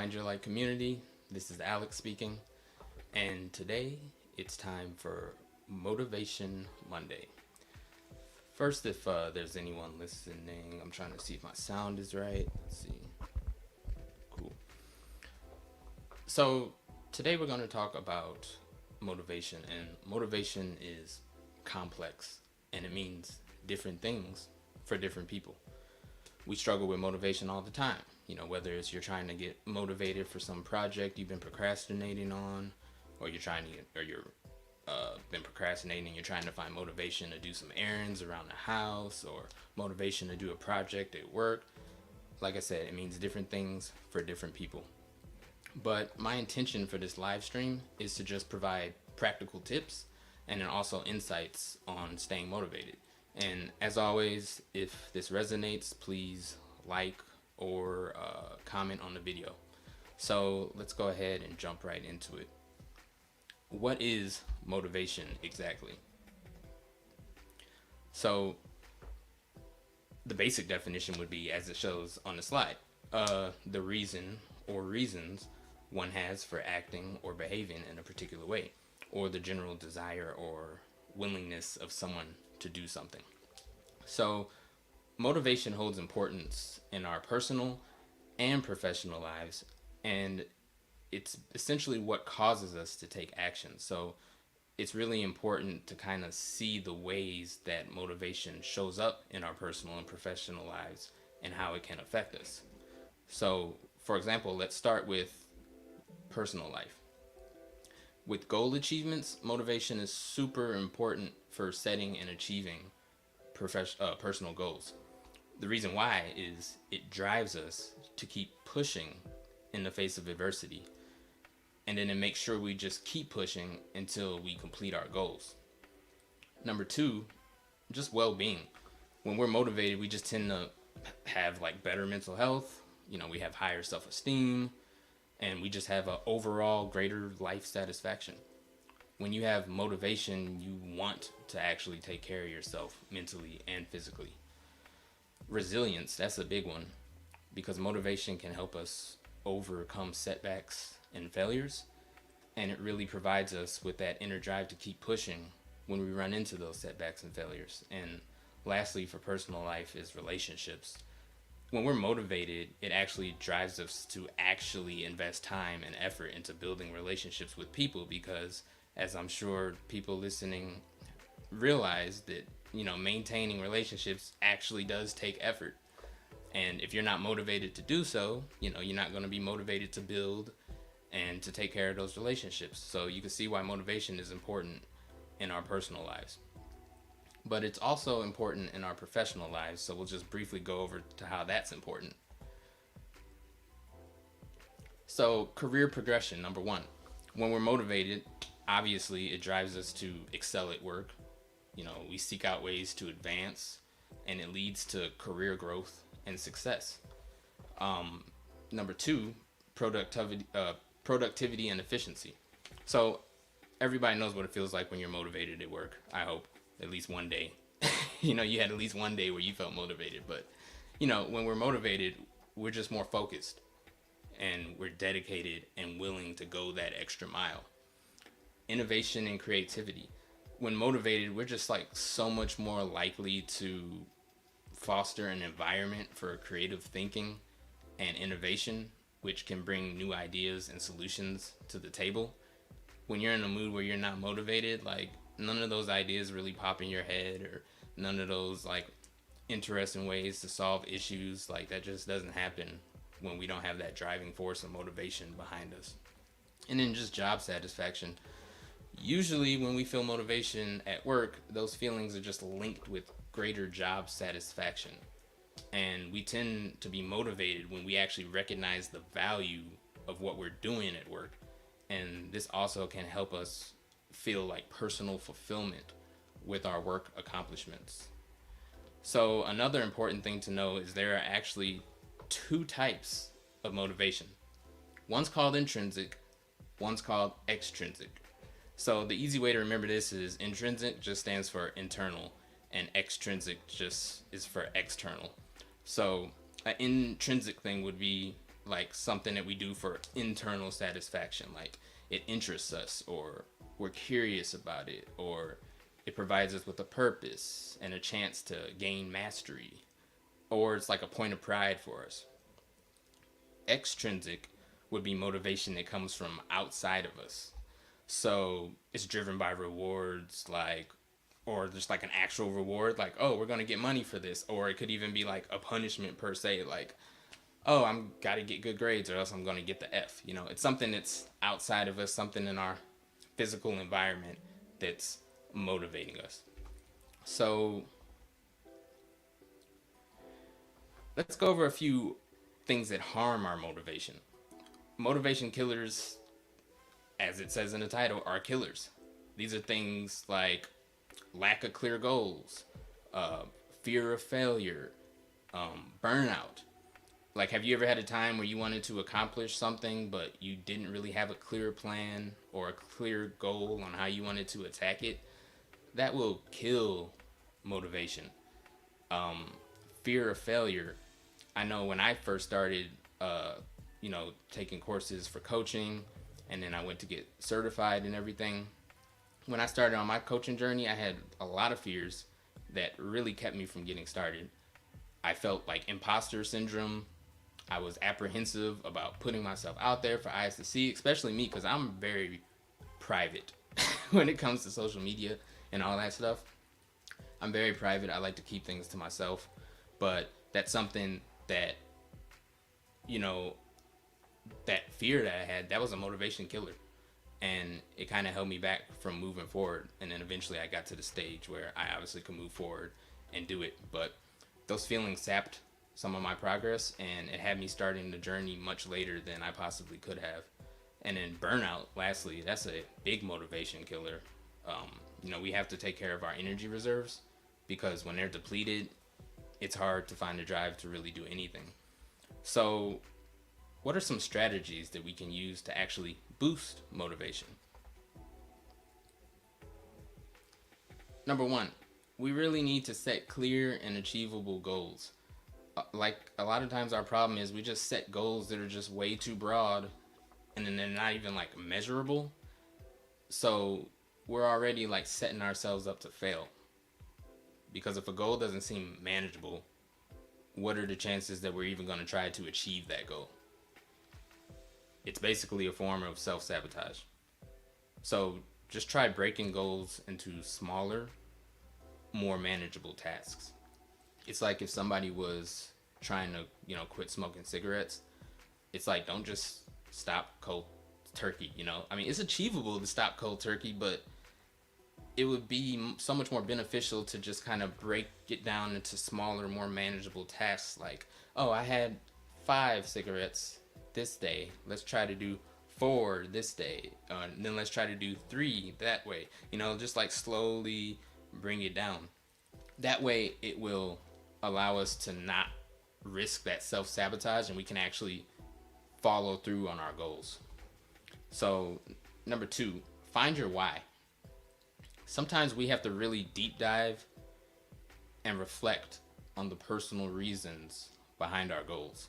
Find Your Light community. This is Alex speaking, and today it's time for Motivation Monday. First, if there's anyone listening, I'm trying to see if my sound is right. Let's see. Cool. So, today we're going to talk about motivation, and motivation is complex and it means different things for different people. We struggle with motivation all the time. Whether it's you're trying to get motivated for some project you've been procrastinating on, or you're been procrastinating, you're trying to find motivation to do some errands around the house, or motivation to do a project at work. Like I said, it means different things for different people. But my intention for this live stream is to just provide practical tips and then also insights on staying motivated. And as always, if this resonates, please like or comment on the video. So let's go ahead and jump right into it. What is motivation exactly? So the basic definition would be as it shows on the slide. The reason or reasons one has for acting or behaving in a particular way, or the general desire or willingness of someone to do something. So motivation holds importance in our personal and professional lives, and it's essentially what causes us to take action. So it's really important to kind of see the ways that motivation shows up in our personal and professional lives and how it can affect us. So, for example, let's start with personal life. With goal achievements, motivation is super important for setting and achieving personal goals. The reason why is it drives us to keep pushing in the face of adversity, and then it makes sure we just keep pushing until we complete our goals. Number two, just well-being. When we're motivated, we just tend to have better mental health. We have higher self-esteem, and we just have an overall greater life satisfaction. When you have motivation, you want to actually take care of yourself mentally and physically. Resilience, that's a big one, because motivation can help us overcome setbacks and failures, and it really provides us with that inner drive to keep pushing when we run into those setbacks and failures. And lastly, for personal life, is relationships. When we're motivated, it actually drives us to actually invest time and effort into building relationships with people, because as I'm sure people listening realize that maintaining relationships actually does take effort. And if you're not motivated to do so, you're not going to be motivated to build and to take care of those relationships. So you can see why motivation is important in our personal lives. But it's also important in our professional lives, so we'll just briefly go over to how that's important. So career progression, number one. When we're motivated, obviously it drives us to excel at work. We seek out ways to advance, and it leads to career growth and success. Number two, productivity and efficiency. So everybody knows what it feels like when you're motivated at work. I hope at least one day, you had at least one day where you felt motivated. But when we're motivated, we're just more focused, and we're dedicated and willing to go that extra mile. Innovation and creativity. When motivated, we're just so much more likely to foster an environment for creative thinking and innovation, which can bring new ideas and solutions to the table. When you're in a mood where you're not motivated, none of those ideas really pop in your head, or none of those interesting ways to solve issues. That just doesn't happen when we don't have that driving force and motivation behind us. And then just job satisfaction. Usually when we feel motivation at work, those feelings are just linked with greater job satisfaction. And we tend to be motivated when we actually recognize the value of what we're doing at work. And this also can help us feel personal fulfillment with our work accomplishments. So another important thing to know is there are actually two types of motivation. One's called intrinsic, one's called extrinsic. So the easy way to remember this is intrinsic just stands for internal, and extrinsic just is for external. So an intrinsic thing would be like something that we do for internal satisfaction, like it interests us, or we're curious about it, or it provides us with a purpose and a chance to gain mastery, or it's like a point of pride for us. Extrinsic would be motivation that comes from outside of us. So it's driven by rewards, like, or just like an actual reward, like, oh, we're gonna get money for this, or it could even be like a punishment per se, like, oh, I'm gotta get good grades or else I'm gonna get the F. You know, it's something that's outside of us, something in our physical environment that's motivating us. So let's go over a few things that harm our motivation. Motivation killers, as it says in the title, are killers. These are things like lack of clear goals, uh, fear of failure, burnout. Like, have you ever had a time where you wanted to accomplish something, but you didn't really have a clear plan or a clear goal on how you wanted to attack it? That will kill motivation. Fear of failure. I know when I first started, taking courses for coaching, and then I went to get certified and everything. When I started on my coaching journey, I had a lot of fears that really kept me from getting started. I felt like imposter syndrome. I was apprehensive about putting myself out there for eyes to see, especially me, because I'm very private when it comes to social media and all that stuff. I'm very private. I like to keep things to myself. But that's something that, you know, that fear that I had, that was a motivation killer. And it kind of held me back from moving forward. And then eventually I got to the stage where I obviously could move forward and do it. But those feelings sapped some of my progress, and it had me starting the journey much later than I possibly could have. And then burnout, lastly, that's a big motivation killer. We have to take care of our energy reserves, because when they're depleted, it's hard to find the drive to really do anything. So, what are some strategies that we can use to actually boost motivation? Number one, we really need to set clear and achievable goals. Like, a lot of times our problem is we just set goals that are just way too broad, and then they're not even like measurable. So we're already like setting ourselves up to fail. Because if a goal doesn't seem manageable, what are the chances that we're even going to try to achieve that goal? It's basically a form of self-sabotage. So just try breaking goals into smaller, more manageable tasks. It's like if somebody was trying to, quit smoking cigarettes. It's like, don't just stop cold turkey, I mean, it's achievable to stop cold turkey, but it would be so much more beneficial to just kind of break it down into smaller, more manageable tasks. Like, oh, I had 5 cigarettes this day. Let's try to do 4 this day. And then let's try to do 3 that way. Just like slowly bring it down. That way it will allow us to not risk that self-sabotage, and we can actually follow through on our goals. So, number 2, find your why. Sometimes we have to really deep dive and reflect on the personal reasons behind our goals.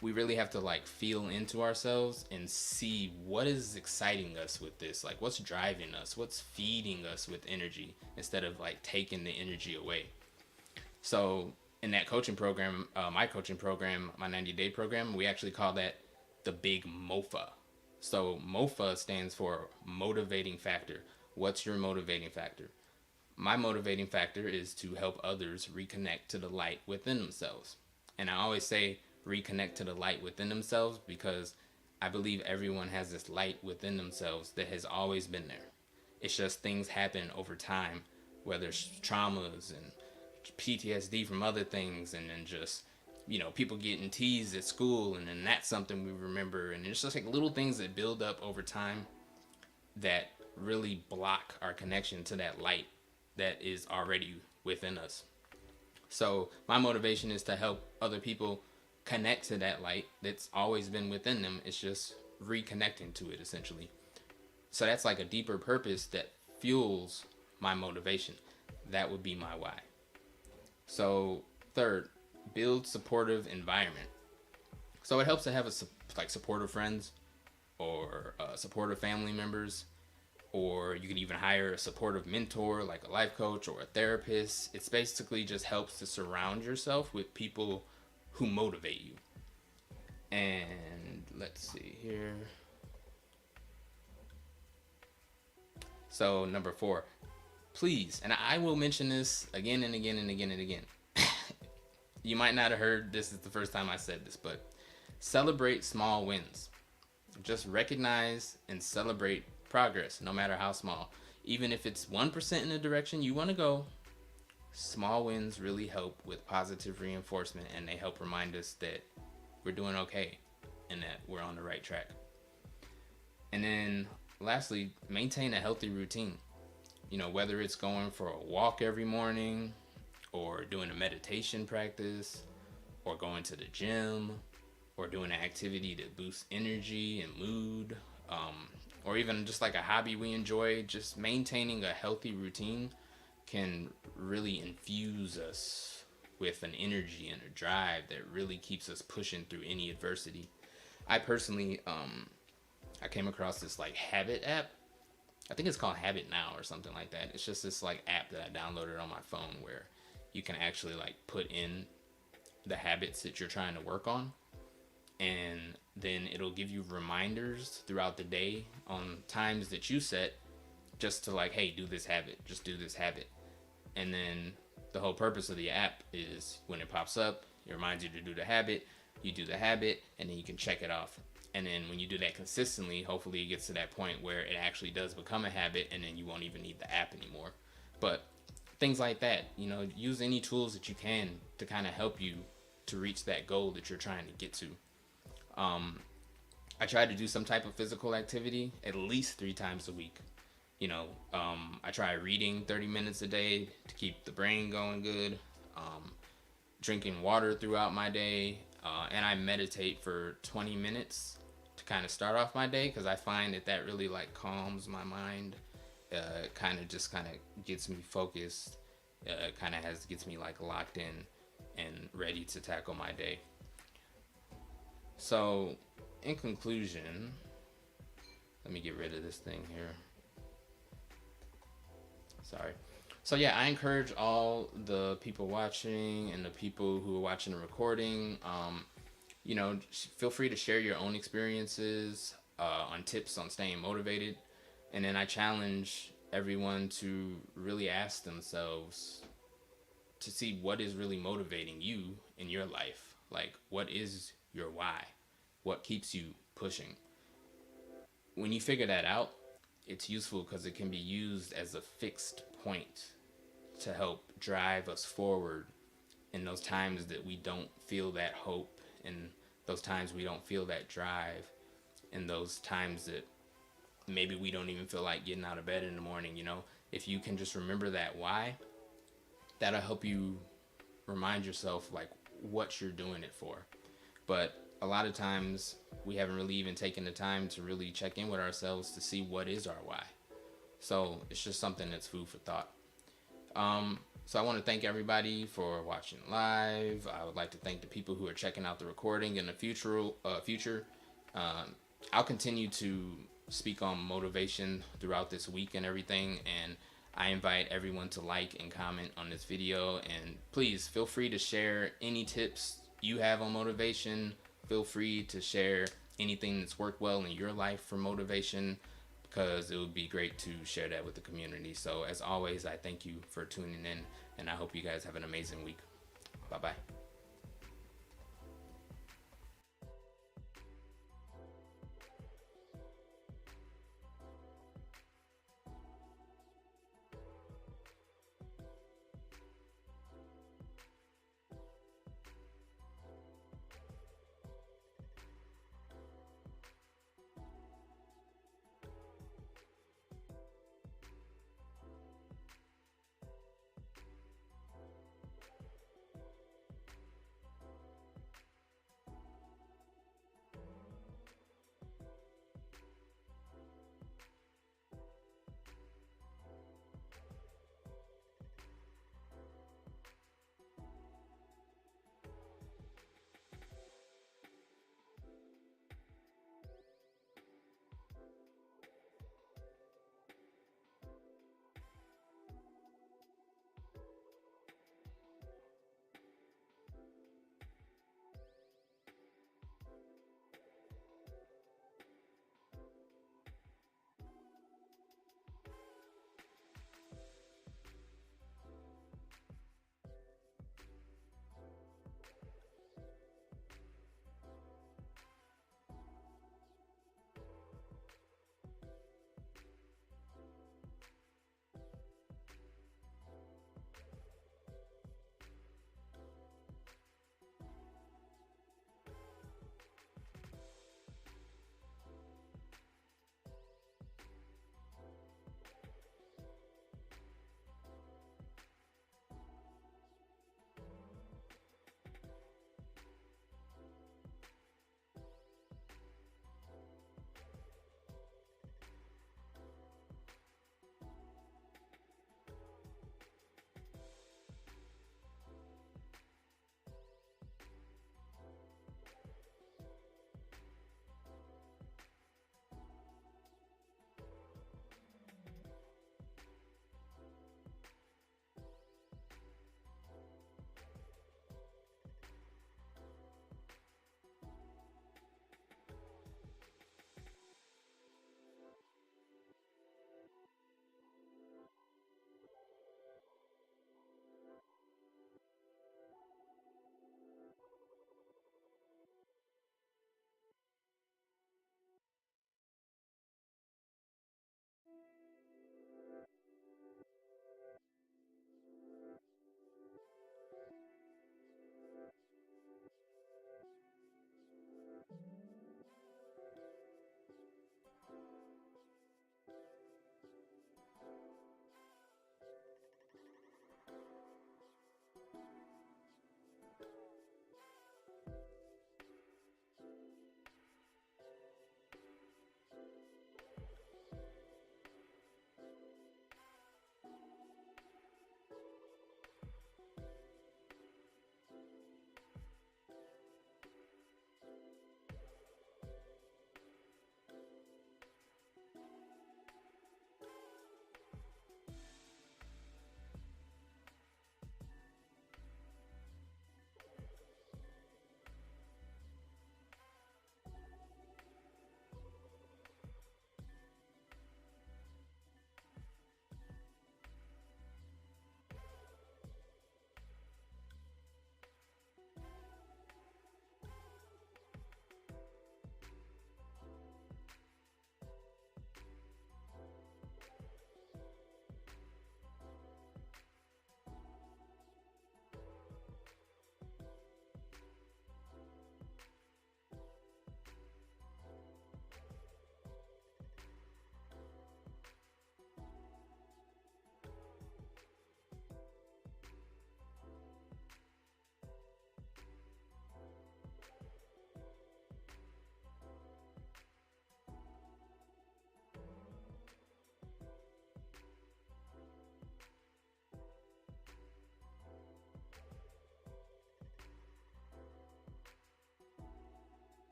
We really have to like feel into ourselves and see what is exciting us with this. Like, what's driving us? What's feeding us with energy instead of like taking the energy away. So in that coaching program, my coaching program, my 90-day program, we actually call that the big MOFA. So MOFA stands for motivating factor. What's your motivating factor? My motivating factor is to help others reconnect to the light within themselves. And I always say reconnect to the light within themselves, because I believe everyone has this light within themselves that has always been there. It's just things happen over time, whether it's traumas and PTSD from other things, and then just, people getting teased at school, and then that's something we remember. And it's just like little things that build up over time that really block our connection to that light that is already within us. So my motivation is to help other people connect to that light that's always been within them. It's just reconnecting to it, essentially. So that's like a deeper purpose that fuels my motivation. That would be my why. So third, build supportive environment. So it helps to have like supportive friends or supportive family members, or you can even hire a supportive mentor like a life coach or a therapist. It's basically just helps to surround yourself with people who motivate you. And let's see here. So number 4, please, and I will mention this again and again and again and again. You might not have heard this is the first time I said this, but celebrate small wins. Just recognize and celebrate progress, no matter how small. Even if it's 1% in the direction you want to go, small wins really help with positive reinforcement, and they help remind us that we're doing okay and that we're on the right track. And then lastly, maintain a healthy routine. Whether it's going for a walk every morning, or doing a meditation practice, or going to the gym, or doing an activity that boosts energy and mood, or even just like a hobby we enjoy. Just maintaining a healthy routine can really infuse us with an energy and a drive that really keeps us pushing through any adversity. I personally, I came across this like habit app. I think it's called Habit Now or something like that. It's just this like app that I downloaded on my phone where you can actually like put in the habits that you're trying to work on, and then it'll give you reminders throughout the day on times that you set, just to like, hey, do this habit, just do this habit. And then the whole purpose of the app is when it pops up, it reminds you to do the habit, you do the habit, and then you can check it off. And then when you do that consistently, hopefully it gets to that point where it actually does become a habit, and then you won't even need the app anymore. But things like that, use any tools that you can to kind of help you to reach that goal that you're trying to get to. I try to do some type of physical activity at least 3 times a week. I try reading 30 minutes a day to keep the brain going good, drinking water throughout my day, and I meditate for 20 minutes to kind of start off my day, because I find that really like calms my mind. Kind of gets me focused, gets me like locked in and ready to tackle my day. So in conclusion, let me get rid of this thing here. Sorry. So yeah, I encourage all the people watching and the people who are watching the recording, feel free to share your own experiences on tips on staying motivated. And then I challenge everyone to really ask themselves to see what is really motivating you in your life. Like, what is your why? What keeps you pushing? When you figure that out, it's useful because it can be used as a fixed point to help drive us forward in those times that we don't feel that hope, in those times we don't feel that drive, in those times that maybe we don't even feel like getting out of bed in the morning. If you can just remember that why, that'll help you remind yourself like what you're doing it for. But a lot of times we haven't really even taken the time to really check in with ourselves to see what is our why. So it's just something that's food for thought. So I want to thank everybody for watching live. I would like to thank the people who are checking out the recording in the future. I'll continue to speak on motivation throughout this week and everything, and I invite everyone to like and comment on this video, and please feel free to share any tips you have on motivation. Feel free to share anything that's worked well in your life for motivation, because it would be great to share that with the community. So as always, I thank you for tuning in, and I hope you guys have an amazing week. Bye-bye.